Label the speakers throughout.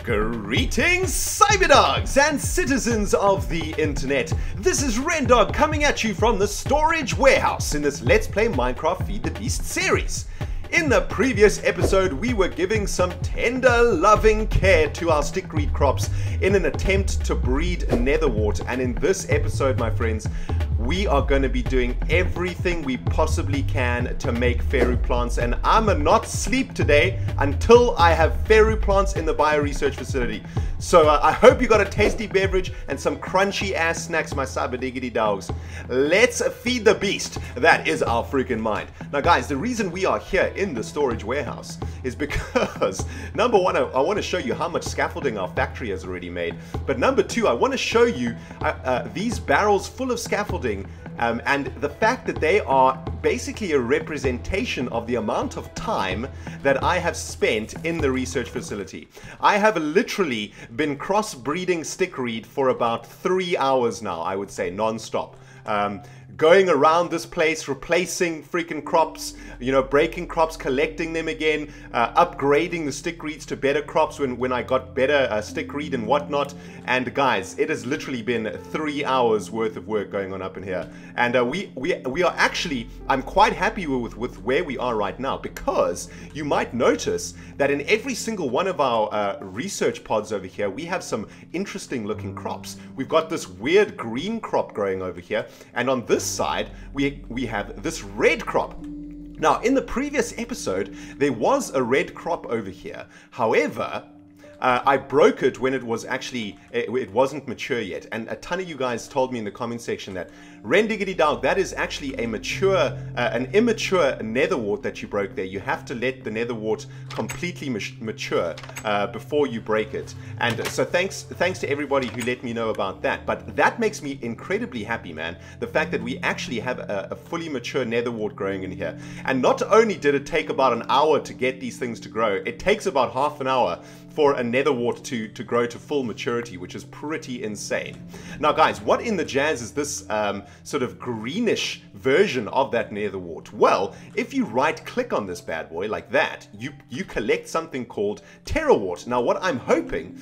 Speaker 1: Greetings, cyberdogs and citizens of the internet. This is ReNDoG coming at you from the storage warehouse in this Let's Play Minecraft Feed the Beast series. In the previous episode, we were giving some tender, loving care to our stickweed crops in an attempt to breed netherwort. And in this episode, my friends, we are going to be doing everything we possibly can to make Ferru plants. And I'ma not sleep today until I have Ferru plants in the bioresearch facility. So I hope you got a tasty beverage and some crunchy ass snacks, my cyber diggity dogs. Let's feed the beast. That is our freaking mind. Now guys, the reason we are here in the storage warehouse is because number one, I want to show you how much scaffolding our factory has already made. But number two, I want to show you these barrels full of scaffolding and the fact that they are basically a representation of the amount of time that I have spent in the research facility. I have literally been crossbreeding stickweed for about 3 hours now, I would say, non-stop. Going around this place, replacing freaking crops, you know, breaking crops, collecting them again, upgrading the stickweeds to better crops when I got better stickweed and whatnot. And guys, it has literally been 3 hours worth of work going on up in here. And we are actually, I'm quite happy with where we are right now, because you might notice that in every single one of our research pods over here, we have some interesting looking crops. We've got this weird green crop growing over here, and on this side we have this red crop. Now in the previous episode there was a red crop over here, however I broke it when it was actually, it wasn't mature yet, and a ton of you guys told me in the comment section that ReNDoG, that is actually a mature, an immature netherwort that you broke there. You have to let the netherwort completely mature before you break it. And so thanks to everybody who let me know about that. But that makes me incredibly happy, man. The fact that we actually have a fully mature netherwort growing in here. And not only did it take about an hour to get these things to grow, it takes about half an hour for a netherwort to grow to full maturity, which is pretty insane. Now guys, what in the jazz is this sort of greenish version of that netherwort? Well, if you right click on this bad boy like that, you collect something called terrawort. Now what I'm hoping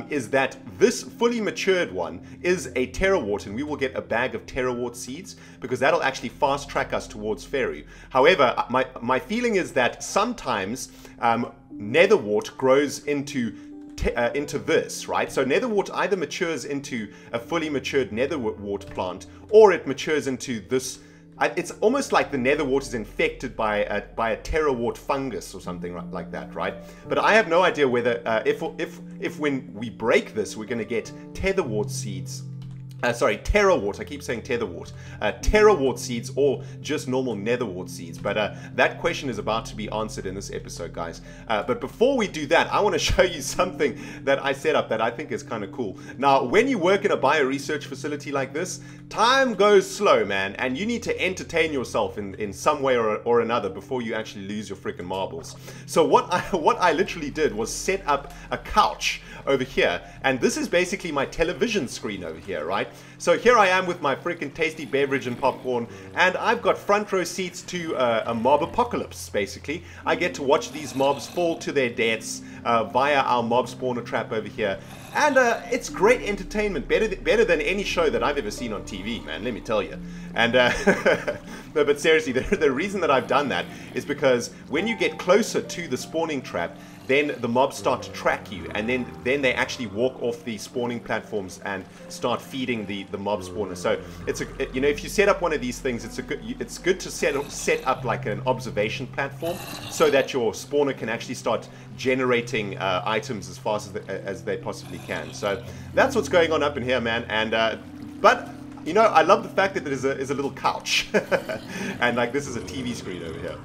Speaker 1: is that this fully matured one is a terrawort, and we will get a bag of terrawort seeds, because that'll actually fast track us towards Ferru. However, my feeling is that sometimes netherwort grows into this, right? So netherwort either matures into a fully matured netherwort plant, or it matures into this. It's almost like the netherwort is infected by a terrawort fungus or something like that, right? But I have no idea whether if when we break this, we're going to get tetherwort seeds. Sorry, terrawort. I keep saying tetherwort. Terrawort seeds or just normal netherwort seeds. But that question is about to be answered in this episode, guys. But before we do that, I want to show you something that I set up that I think is kind of cool. Now, when you work in a bioresearch facility like this, time goes slow, man. And you need to entertain yourself in some way or another before you actually lose your freaking marbles. So what I literally did was set up a couch over here. And this is basically my television screen over here, right? So here I am with my freaking tasty beverage and popcorn, and I've got front row seats to a mob apocalypse, basically. I get to watch these mobs fall to their deaths via our mob spawner trap over here. And it's great entertainment, better than any show that I've ever seen on TV, man, let me tell you. And no, but seriously, the reason that I've done that is because when you get closer to the spawning trap, then the mobs start to track you, and then they actually walk off the spawning platforms and start feeding the mob spawner. So it's you know, if you set up one of these things, it's good to set up like an observation platform so that your spawner can actually start generating items as fast as they possibly can. So that's what's going on up in here, man. And but you know, I love the fact that there is a little couch and like this is a TV screen over here.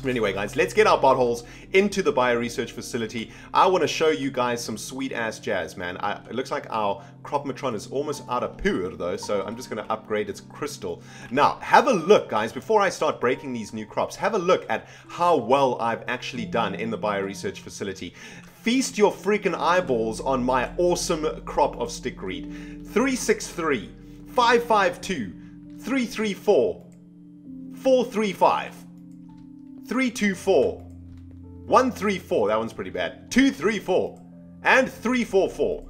Speaker 1: But anyway, guys, let's get our buttholes into the bioresearch facility. I want to show you guys some sweet-ass jazz, man. It looks like our Cropmatron is almost out of pure, though, so I'm just going to upgrade its crystal. Now, have a look, guys, before I start breaking these new crops, have a look at how well I've actually done in the bioresearch facility. Feast your freaking eyeballs on my awesome crop of stickweed. 363, 552, 334, 435. 324, 134, that one's pretty bad, 234, and 344.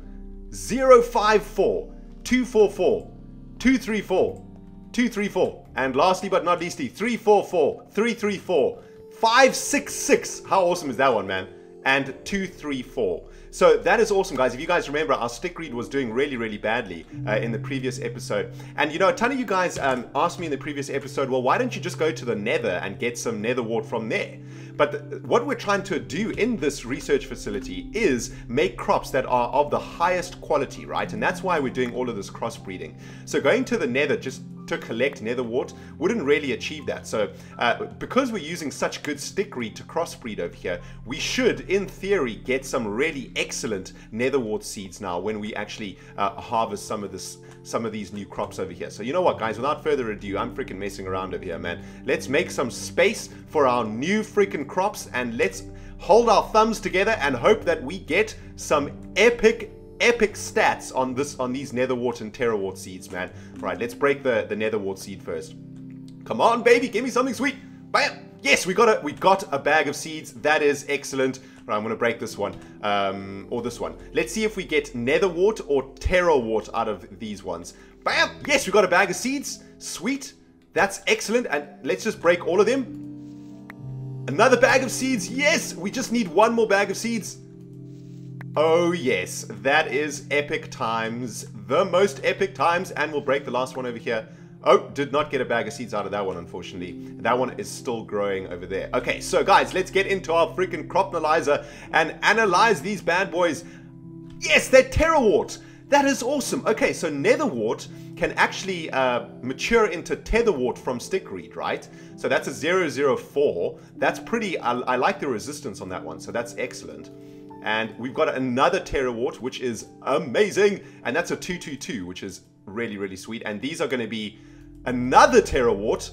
Speaker 1: 054, 244, 234, 234. And lastly but not least, 344, 334, 566. How awesome is that one, man? And 234. So that is awesome, guys. If you guys remember, our stick read was doing really, really badly in the previous episode. And you know, a ton of you guys asked me in the previous episode, well, why don't you just go to the nether and get some nether wart from there? But what we're trying to do in this research facility is make crops that are of the highest quality, right? And that's why we're doing all of this crossbreeding. So going to the nether just to collect nether wart wouldn't really achieve that. So because we're using such good stickweed to crossbreed over here, we should in theory get some really excellent nether wart seeds now when we actually harvest some of these new crops over here. So you know what, guys, without further ado, I'm freaking messing around over here, man. Let's make some space for our new freaking crops, and let's hold our thumbs together and hope that we get some epic stats on these nether wart and terra wart seeds, man. Right, let's break the nether wart seed first. Come on, baby, give me something sweet. Bam! Yes, we got a bag of seeds. That is excellent. Right, I'm gonna break this one, or this one. Let's see if we get nether wart or terra wart out of these ones. Bam! Yes, we got a bag of seeds. Sweet. That's excellent. And let's just break all of them. Another bag of seeds. Yes, we just need one more bag of seeds. Oh yes, that is epic times, the most epic times, and we'll break the last one over here. Oh, did not get a bag of seeds out of that one, unfortunately. That one is still growing over there. Okay, so guys, let's get into our freaking crop analyzer and analyze these bad boys. Yes, they're terra wart. That is awesome. Okay, so nether wart can actually mature into tether wart from stickweed, right? So that's a 004. That's pretty, I like the resistance on that one, so that's excellent. And we've got another terra wart, which is amazing. And that's a 222, which is really, really sweet. And these are going to be another terra wart.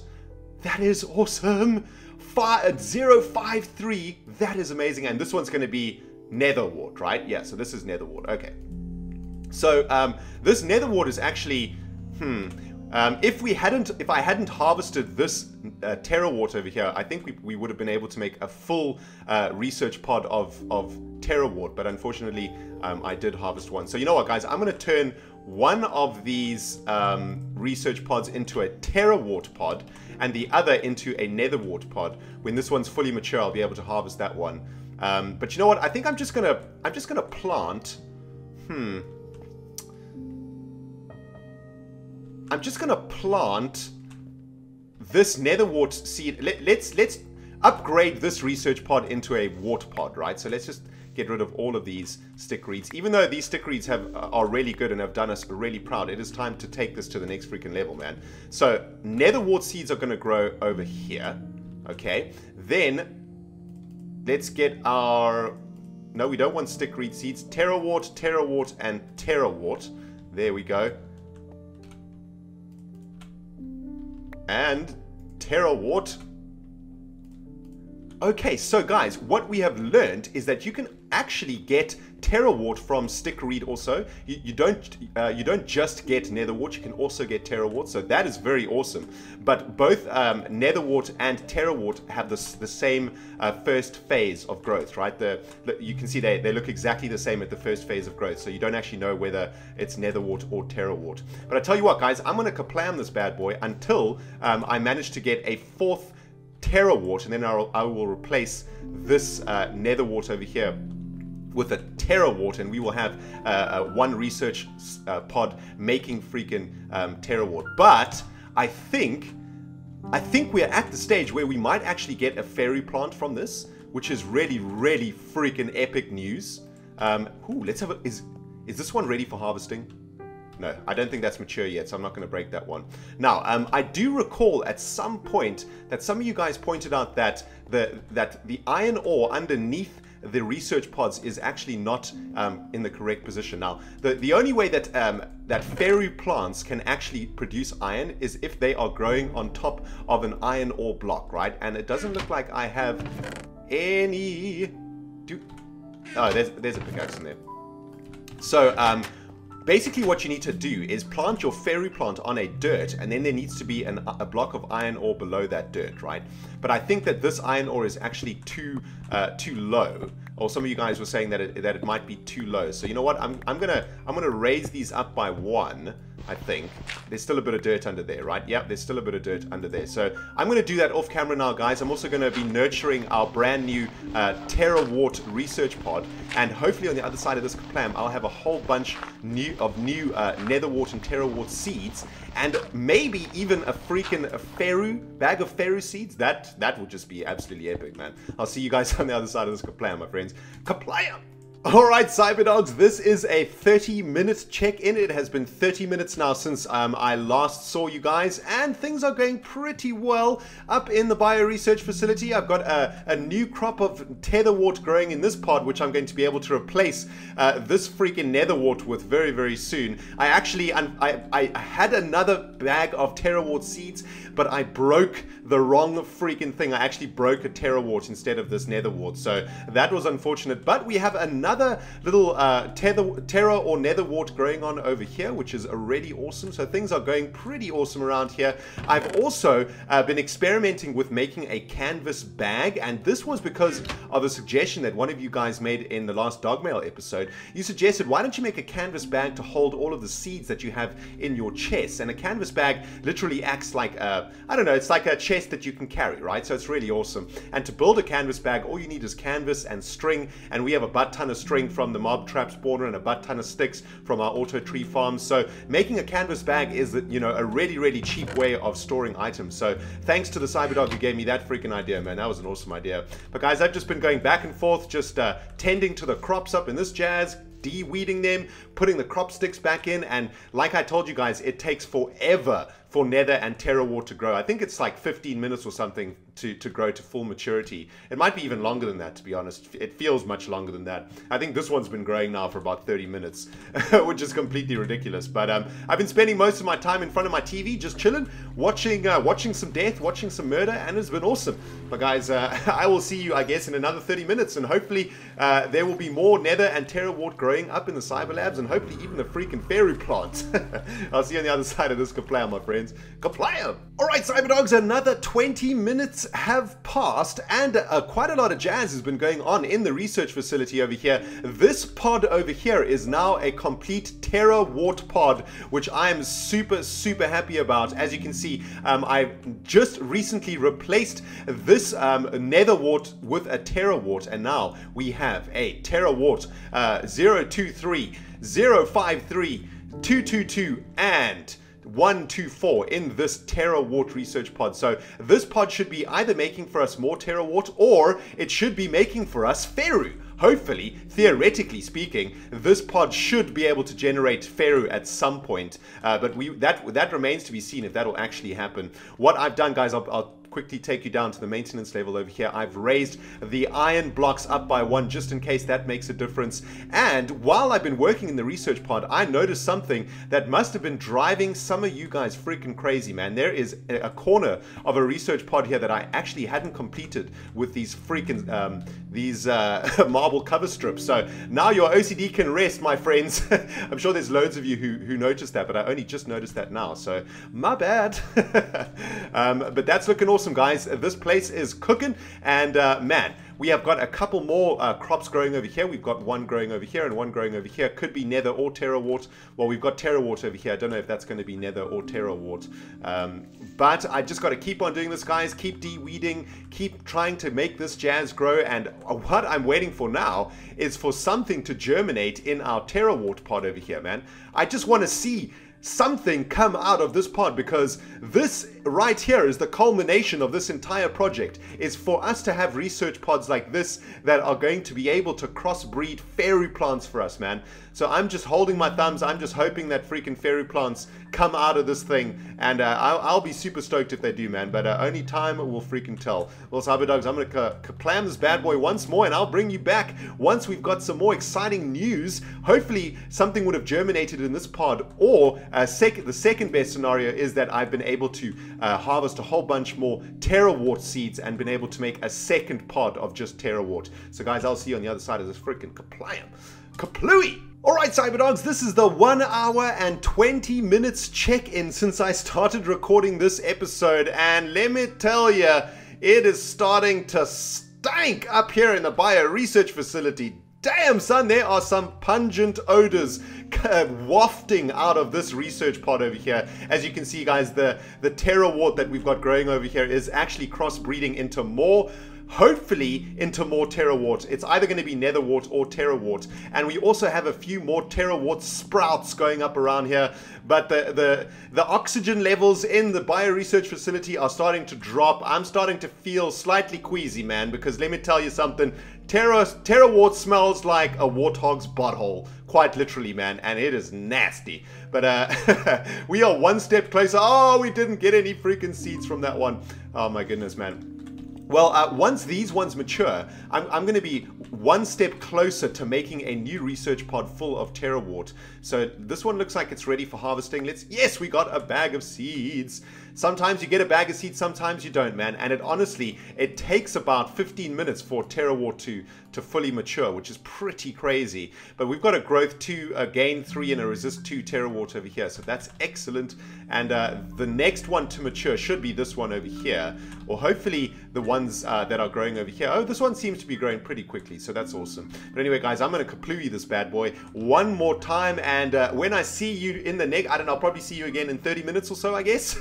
Speaker 1: That is awesome. 053. That is amazing. And this one's going to be nether wart, right? Yeah, so this is nether wart. Okay. So this nether wart is actually, if I hadn't harvested this terra wart over here, I think we would have been able to make a full research pod of terra wart, but unfortunately I did harvest one. So you know what, guys, I'm going to turn one of these research pods into a terra wart pod and the other into a nether wart pod. When this one's fully mature, I'll be able to harvest that one. But you know what, I think I'm just gonna plant I'm just gonna plant this nether wart seed. Let's upgrade this research pod into a wart pod, right? So let's just get rid of all of these stick reeds. Even though these stick reeds are really good and have done us really proud, it is time to take this to the next freaking level, man. So nether wart seeds are gonna grow over here. Okay, then let's get our, no, we don't want stick reed seeds. Terra wart, and terra wart. There we go. And terra wart. Okay, so guys, what we have learned is that you can actually get terra wart from stickweed also. You don't just get nether wart, you can also get terra wart, so that is very awesome. But both nether wart and terra wart have the same first phase of growth, right? You can see they look exactly the same at the first phase of growth, so you don't actually know whether it's nether wart or terra wart. But I tell you what, guys, I'm going to kaplam this bad boy until I manage to get a fourth terra wart, and then I will replace this nether wart over here with a terra wart, and we will have one research pod making freaking terra wart. But I think we're at the stage where we might actually get a fairy plant from this, which is really, really freaking epic news. Let's have a, is this one ready for harvesting? No, I don't think that's mature yet, so I'm not going to break that one. Now, I do recall at some point that some of you guys pointed out that the iron ore underneath the research pods is actually not in the correct position. Now, the only way that that fairy plants can actually produce iron is if they are growing on top of an iron ore block, right? And it doesn't look like I have any. Oh, there's a pickaxe in there. So Basically what you need to do is plant your Ferru plant on a dirt, and then there needs to be a block of iron ore below that dirt, right? But I think that this iron ore is actually too low, or some of you guys were saying that it might be too low. So you know what? I'm gonna raise these up by 1. I think there's still a bit of dirt under there, right? Yep, there's still a bit of dirt under there. So I'm going to do that off camera now, guys. I'm also going to be nurturing our brand new terawart research pod, and hopefully on the other side of this kaplam, I'll have a whole bunch of new netherwart and terawart seeds, and maybe even a freaking bag of Ferru seeds. That would just be absolutely epic, man. I'll see you guys on the other side of this kaplam, my friends. Kaplam! Alright, Cyberdogs, this is a 30-minute check-in. It has been 30 minutes now since I last saw you guys, and things are going pretty well up in the bio-research facility. I've got a new crop of tetherwart growing in this pod, which I'm going to be able to replace this freaking netherwart with very, very soon. I actually, I had another bag of terawart seeds, but I broke the wrong freaking thing. I actually broke a terawart instead of this netherwart, so that was unfortunate. But we have another little terra or netherwart growing on over here, which is already awesome. So things are going pretty awesome around here. I've also been experimenting with making a canvas bag, and this was because of a suggestion that one of you guys made in the last Dogmail episode. You suggested, why don't you make a canvas bag to hold all of the seeds that you have in your chest? And a canvas bag literally acts like I don't know, it's like a chest that you can carry, right? So it's really awesome. And to build a canvas bag, all you need is canvas and string, and we have a butt ton of string from the mob trap spawner and a butt ton of sticks from our auto tree farm. So making a canvas bag is, you know, a really, really cheap way of storing items. So thanks to the Cyberdog who gave me that freaking idea, man. That was an awesome idea. But guys, I've just been going back and forth, just tending to the crops up in this jazz, de-weeding them, putting the crop sticks back in, and like I told you guys, it takes forever for nether and terawart to grow. I think it's like 15 minutes or something to grow to full maturity. It might be even longer than that, to be honest. It feels much longer than that. I think this one's been growing now for about 30 minutes, which is completely ridiculous. But I've been spending most of my time in front of my TV, just chilling, watching some death, watching some murder, and it's been awesome. But guys, I will see you, I guess, in another 30 minutes, and hopefully there will be more nether and terawart growing up in the cyber labs, and hopefully even the freaking Ferru plant. I'll see you on the other side of this kaplam, my friends. Kaplam! Alright, Cyberdogs, another 20 minutes have passed, and quite a lot of jazz has been going on in the research facility over here. This pod over here is now a complete terawart pod, which I am super, super happy about. As you can see, I've just recently replaced this netherwart with a terawart, and now we have a terawart 023, 053, 222, and 124 in this terawart research pod. So this pod should be either making for us more terawart, or it should be making for us Ferru. Hopefully, theoretically speaking, this pod should be able to generate Ferru at some point, but that remains to be seen if that will actually happen. What I've done, guys, I'll quickly take you down to the maintenance level over here. I've raised the iron blocks up by 1 just in case that makes a difference. And while I've been working in the research pod, I noticed something that must have been driving some of you guys freaking crazy, man. There is a corner of a research pod here that I actually hadn't completed with these freaking marble cover strips. So now your OCD can rest, my friends. I'm sure there's loads of you who noticed that, but I only just noticed that now, so my bad. But that's looking awesome, guys. This place is cooking, and man, we have got a couple more crops growing over here. We've got one growing over here and one growing over here. Could be nether or terawart. Well, we've got terawart over here. I don't know if that's going to be nether or terawart. But I just got to keep on doing this, guys. Keep de-weeding. Keep trying to make this jazz grow. And what I'm waiting for now is for something to germinate in our terawart pod over here, man. I just want to see something come out of this pod, because this right here is the culmination of this entire project, is for us to have research pods like this that are going to be able to crossbreed Ferru plants for us, man. So I'm just holding my thumbs. I'm just hoping that freaking Ferru plants come out of this thing, and I'll be super stoked if they do, man, but only time will freaking tell. Well, Cyberdogs, I'm gonna kaplam this bad boy once more, and I'll bring you back once we've got some more exciting news. Hopefully something would have germinated in this pod, or the second best scenario is that I've been able to harvest a whole bunch more terawart seeds and been able to make a second pod of just terawart. So guys, I'll see you on the other side of this freaking kaplam. Kaplooey! Alright Cyberdogs, this is the 1 hour and 20 minutes check-in since I started recording this episode, and let me tell you, it is starting to stink up here in the bio research facility. Damn son, there are some pungent odors wafting out of this research pod over here. As you can see guys, the terrawort that we've got growing over here is actually crossbreeding into more, hopefully into more terrawort. It's either going to be netherwort or terrawort, and we also have a few more terrawort sprouts going up around here, but the oxygen levels in the bio research facility are starting to drop. I'm starting to feel slightly queasy, man, because let me tell you something, terrawort smells like a warthog's butthole, quite literally, man, and it is nasty. But we are one step closer. Oh, we didn't get any freaking seeds from that one. Oh my goodness, man. Well, once these ones mature, I'm going to be one step closer to making a new research pod full of terrawort. So this one looks like it's ready for harvesting. Yes, we got a bag of seeds. Sometimes you get a bag of seeds, sometimes you don't, man. And it takes about 15 minutes for terrawort to fully mature, which is pretty crazy. But we've got a growth 2, a gain 3, and a resist 2 terrawort over here. So that's excellent. And the next one to mature should be this one over here, or hopefully the ones that are growing over here. Oh, this one seems to be growing pretty quickly, so that's awesome. But anyway, guys, I'm going to kaplooey this bad boy one more time, and when I see you in the I don't know, I'll probably see you again in 30 minutes or so, I guess.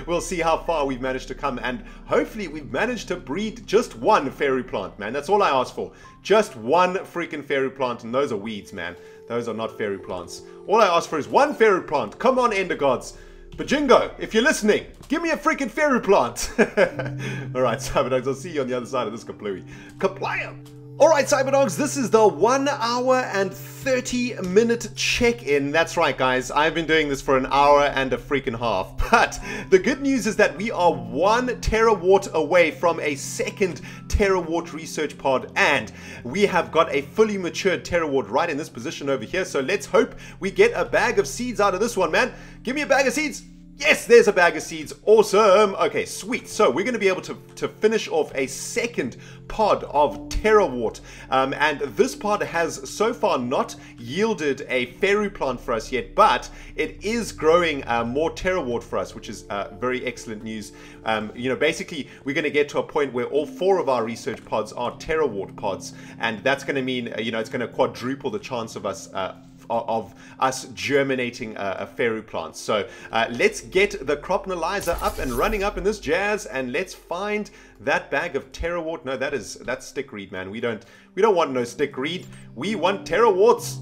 Speaker 1: We'll see how far we've managed to come, and hopefully we've managed to breed just one fairy plant, man. That's all I asked for. Just one freaking fairy plant, and those are weeds, man. Those are not fairy plants. All I asked for is one fairy plant. Come on, Ender Gods. Bajingo, if you're listening, give me a freaking fairy plant. Alright, Cyberdogs, I'll see you on the other side of this kaplooey. Kaplaya! Alright, Cyberdogs, this is the 1 hour and 30 minute check-in. That's right, guys. I've been doing this for an hour and a freaking half. But the good news is that we are 1 terrawort away from a second terrawort research pod, and we have got a fully matured terrawort right in this position over here. So let's hope we get a bag of seeds out of this one, man. Give me a bag of seeds. Yes, there's a bag of seeds. Awesome. Okay, sweet. So we're going to be able to finish off a second pod of terrawort. And this pod has so far not yielded a fairy plant for us yet, but it is growing more terrawort for us, which is very excellent news. You know, basically, we're going to get to a point where all 4 of our research pods are terrawort pods, and that's going to mean, you know, it's going to quadruple the chance of us germinating a fairy plant. So let's get the cropnalyzer up and running up in this jazz, and let's find that bag of terrawort. No, that's stickweed, man. We don't want no stickweed. We want terraworts.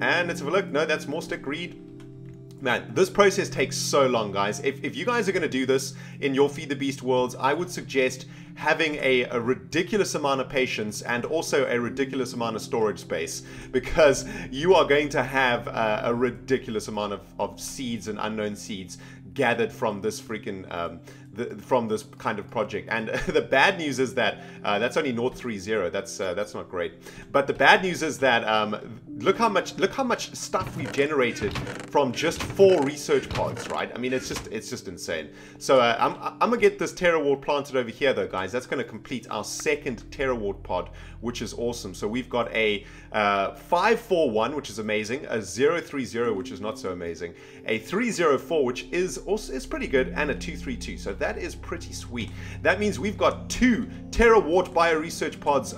Speaker 1: And let's have a look. No, that's more stickweed. Man, this process takes so long, guys. If you guys are going to do this in your Feed the Beast worlds, I would suggest having a ridiculous amount of patience and also a ridiculous amount of storage space, because you are going to have a ridiculous amount of seeds and unknown seeds gathered from this freaking from this kind of project. And the bad news is that that's only 0.30. That's not great. But the bad news is that look how much stuff we've generated from just 4 research pods, right? I mean, it's just insane. So I'm gonna get this terrawort planted over here, though, guys. That's gonna complete our second terrawort pod, which is awesome. So we've got a 541, which is amazing, a 030, which is not so amazing, a 304, which is pretty good, and a 232. So that is pretty sweet. That means we've got 2 terrawort bio research pods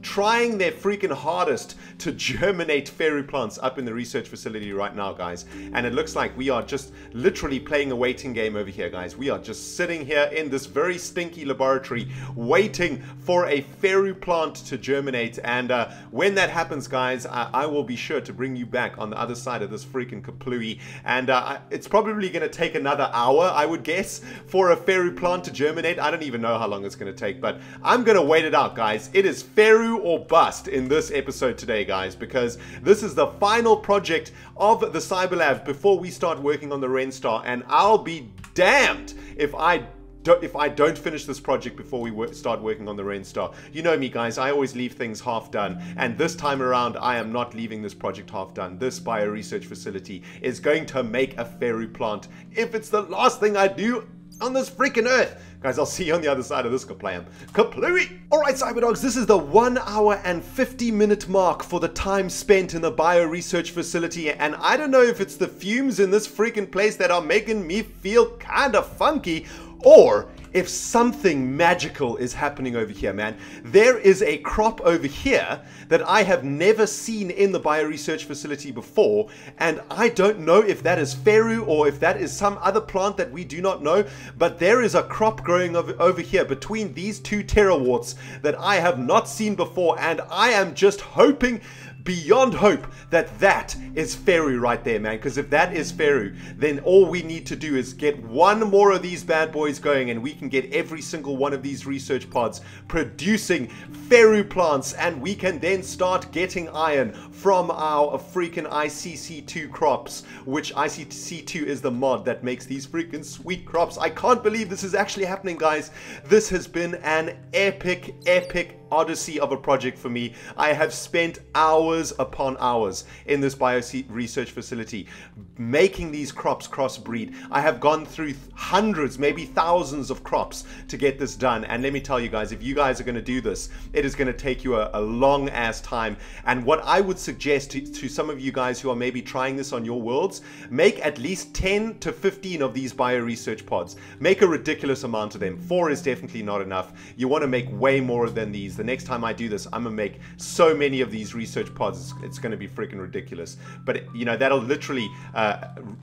Speaker 1: trying their freaking hardest to germinate fairy plants up in the research facility right now, guys. And it looks like we are just literally playing a waiting game over here, guys. We are just sitting here in this very stinky laboratory waiting for a fairy plant to germinate. And when that happens, guys, I will be sure to bring you back on the other side of this freaking kaplooey. And it's probably going to take another hour, I would guess, for a fairy plant to germinate. I don't even know how long it's going to take, but I'm going to wait it out, guys. It is Ferru or bust in this episode today, guys, because this is the final project of the Cyber Labs before we start working on the ReNDoG, and I'll be damned if I don't finish this project before we start working on the ReNDoG. You know me, guys, I always leave things half done, and this time around I am not leaving this project half done. This bio research facility is going to make a fairy plant. If it's the last thing I do, on this freaking earth. Guys, I'll see you on the other side of this kaplam. Kaplooey! Alright, Cyberdogs, this is the 1 hour and 50-minute mark for the time spent in the bioresearch facility, and I don't know if it's the fumes in this freaking place that are making me feel kinda funky, or if something magical is happening over here, man. There is a crop over here that I have never seen in the bioresearch facility before, and I don't know if that is Ferru or if that is some other plant that we do not know, but there is a crop growing over here between these two terrawarts that I have not seen before, and I am just hoping beyond hope that that is Ferru right there, man. Because if that is Ferru, then all we need to do is get one more of these bad boys going, and we can get every single one of these research pods producing Ferru plants, and we can then start getting iron from our freaking ICC2 crops, which ICC2 is the mod that makes these freaking sweet crops. I can't believe this is actually happening, guys. This has been an epic odyssey of a project for me. I have spent hours upon hours in this bioresearch facility making these crops crossbreed. I have gone through hundreds, maybe thousands of crops to get this done, and let me tell you guys, if you guys are going to do this, it is going to take you a long ass time. And what I would suggest to some of you guys who are maybe trying this on your worlds, make at least 10 to 15 of these bioresearch pods. Make a ridiculous amount of them. 4 is definitely not enough. You want to make way more than these. The next time I do this, I'm gonna make so many of these research pods, it's gonna be freaking ridiculous. But you know, that'll literally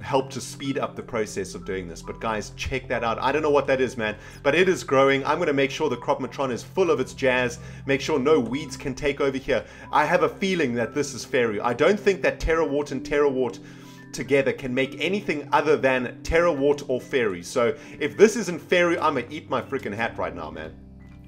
Speaker 1: help to speed up the process of doing this. But guys, check that out. I don't know what that is, man, but it is growing. I'm gonna make sure the Cropmatron is full of its jazz, make sure no weeds can take over here. I have a feeling that this is Ferru. I don't think that Terrawart and Terrawart together can make anything other than Terrawart or Ferru. So if this isn't Ferru, I'm gonna eat my freaking hat right now, man.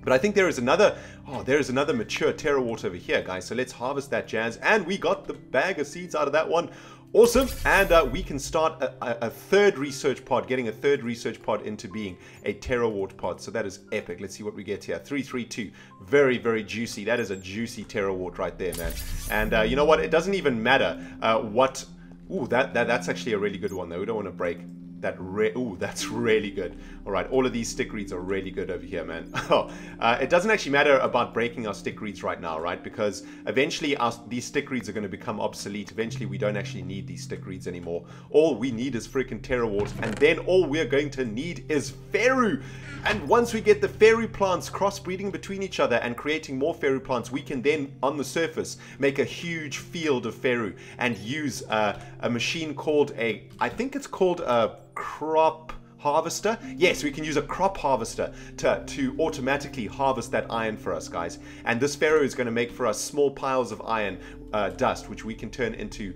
Speaker 1: But I think there is another, there is another mature Terrawart over here, guys. So let's harvest that jazz. And we got the bag of seeds out of that one. Awesome. And we can start a third research pod, getting a third research pod into being a Terrawart pod. So that is epic. Let's see what we get here. 332. Very juicy. That is a juicy Terrawart right there, man. And you know what? It doesn't even matter what... Ooh, that's actually a really good one, though. We don't want to break that. Ooh, that's really good. All right, all of these stick reeds are really good over here, man. It doesn't actually matter about breaking our stick reeds right now, right? Because eventually these stick reeds are going to become obsolete. Eventually, we don't actually need these stick reeds anymore. All we need is freaking Terrawart, and then all we're going to need is Ferru. And once we get the Ferru plants crossbreeding between each other and creating more Ferru plants, we can then, on the surface, make a huge field of Ferru and use a machine called I think it's called a crop harvester. Yes, we can use a crop harvester to automatically harvest that iron for us, guys. And this Ferru is going to make for us small piles of iron dust, which we can turn into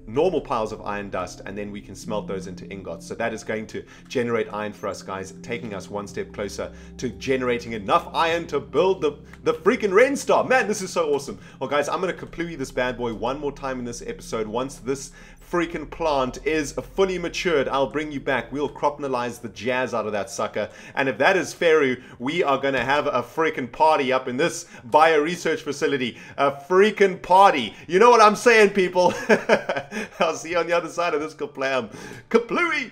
Speaker 1: normal piles of iron dust, and then we can smelt those into ingots. So that is going to generate iron for us, guys, taking us one step closer to generating enough iron to build the freaking ReNDoG. Man, this is so awesome. Well, guys, I'm going to kaplooey this bad boy one more time in this episode. Once this freaking plant is fully matured, I'll bring you back. We'll cropnalize the jazz out of that sucker. And if that is Ferru, we are going to have a freaking party up in this bioresearch facility. A freaking party. You know what I'm saying, people? I'll see you on the other side of this kaplam. Kaplooey!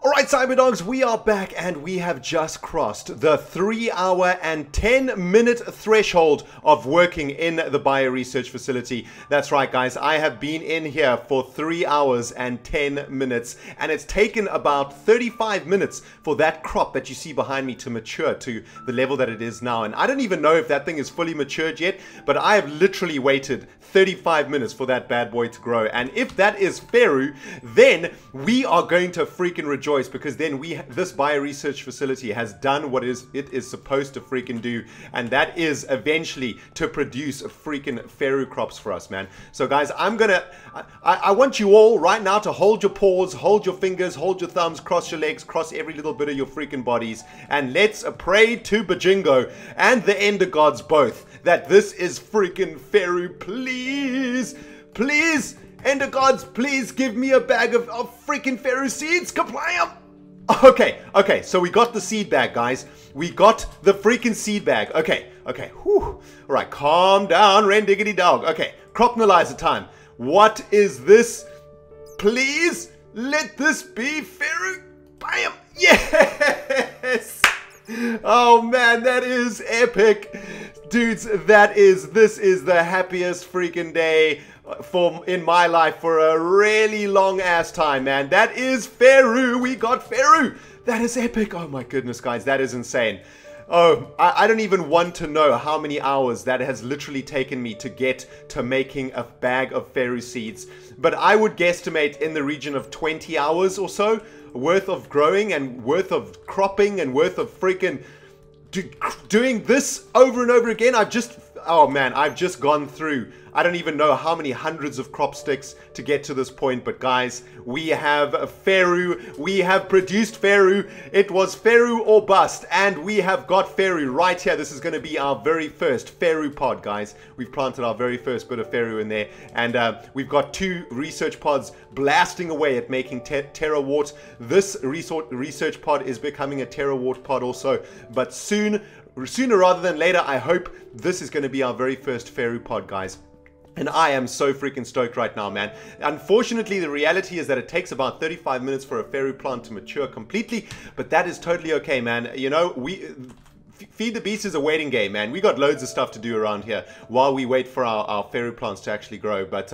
Speaker 1: Alright, Cyberdogs, we are back, and we have just crossed the 3 hour and 10-minute threshold of working in the bioresearch facility. That's right, guys, I have been in here for 3 hours and 10 minutes, and it's taken about 35 minutes for that crop that you see behind me to mature to the level that it is now. And I don't even know if that thing is fully matured yet, but I have literally waited 35 minutes for that bad boy to grow. And if that is Ferru, then we are going to freaking rejoice, because then this bioresearch facility has done what it is supposed to freaking do, and that is eventually to produce freaking Ferru crops for us, man. So guys, I want you all right now to hold your paws, hold your fingers, hold your thumbs, cross your legs, cross every little bit of your freaking bodies, and let's pray to Bajingo and the Ender Gods both that this is freaking Ferru. Please, please, Ender Gods, please give me a bag of freaking Ferru seeds. Kaplam! Okay, so we got the seed bag, guys. We got the freaking seed bag. Okay, whew. Alright, calm down, ReNDoG. Okay, cropnalizer time. What is this? Please, let this be Ferru. Bam! Yeah! Oh man, that is epic. Dudes, this is the happiest freaking day in my life for a really long ass time, man. That is Ferru. We got Ferru. That is epic. Oh my goodness, guys, that is insane. Oh, I don't even want to know how many hours that has literally taken me to get to making a bag of Ferru seeds. But I would guesstimate in the region of 20 hours or so worth of growing and worth of cropping and worth of freaking doing this over and over again. Oh man, I've just gone through, I don't even know how many hundreds of crop sticks to get to this point. But guys, we have Ferru. We have produced Ferru. It was Ferru or bust, and we have got Ferru right here. This is going to be our very first Ferru pod, guys. We've planted our very first bit of Ferru in there, and we've got 2 research pods blasting away at making terawort. This research pod is becoming a terawort pod also, but sooner rather than later, I hope this is going to be our very first Ferru pod, guys. And I am so freaking stoked right now, man. Unfortunately, the reality is that it takes about 35 minutes for a Ferru plant to mature completely, but that is totally okay, man. You know, Feed the Beast is a waiting game, man. We got loads of stuff to do around here while we wait for our Ferru plants to actually grow. But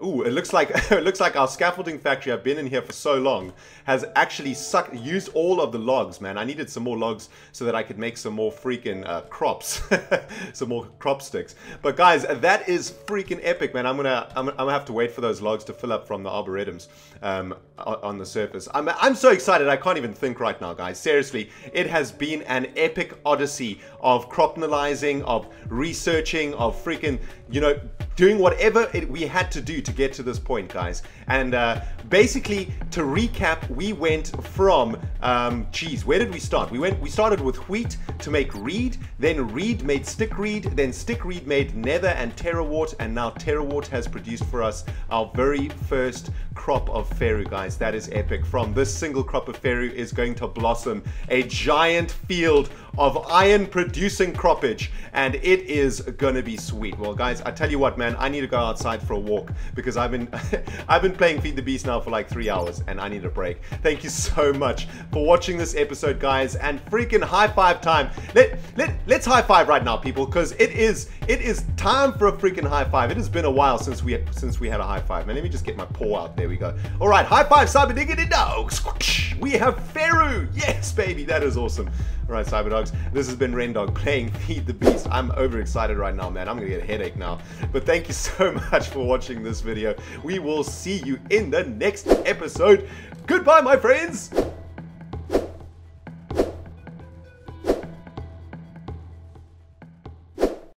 Speaker 1: ooh, it looks like our scaffolding factory, I've been in here for so long, has actually used all of the logs, man. I needed some more logs so that I could make some more freaking crops, some more crop sticks. But guys, that is freaking epic, man. I'm gonna have to wait for those logs to fill up from the arboretums on the surface. I'm so excited. I can't even think right now, guys. Seriously, it has been an epic odyssey of cropnalizing, of researching, of freaking, you know, doing whatever we had to do to get to this point, guys. And basically, to recap, we went from geez, where did we start? We started with wheat to make reed, then reed made stick reed, then stick reed made nether and terawort, and now terawort has produced for us our very first crop of Ferru, guys. That is epic. From this single crop of Ferru is going to blossom a giant field of iron producing croppage, and it is gonna be sweet. Well, guys, I tell you what, man, I need to go outside for a walk because I've been playing Feed the Beast now for like 3 hours and I need a break. Thank you so much for watching this episode, guys, and freaking high five time. Let's high five right now, people, because it is time for a freaking high five. It has been a while since we had a high five, man. Let me just get my paw out. There we go. All right, high five, cyber diggity dogs. We have Ferru. Yes, baby, that is awesome. All right, cyber dogs, this has been ReNDoG playing Feed the Beast. I'm overexcited right now, man. I'm gonna get a headache now. But thank you so much for watching this video. We will see you in the next episode. Goodbye, my friends.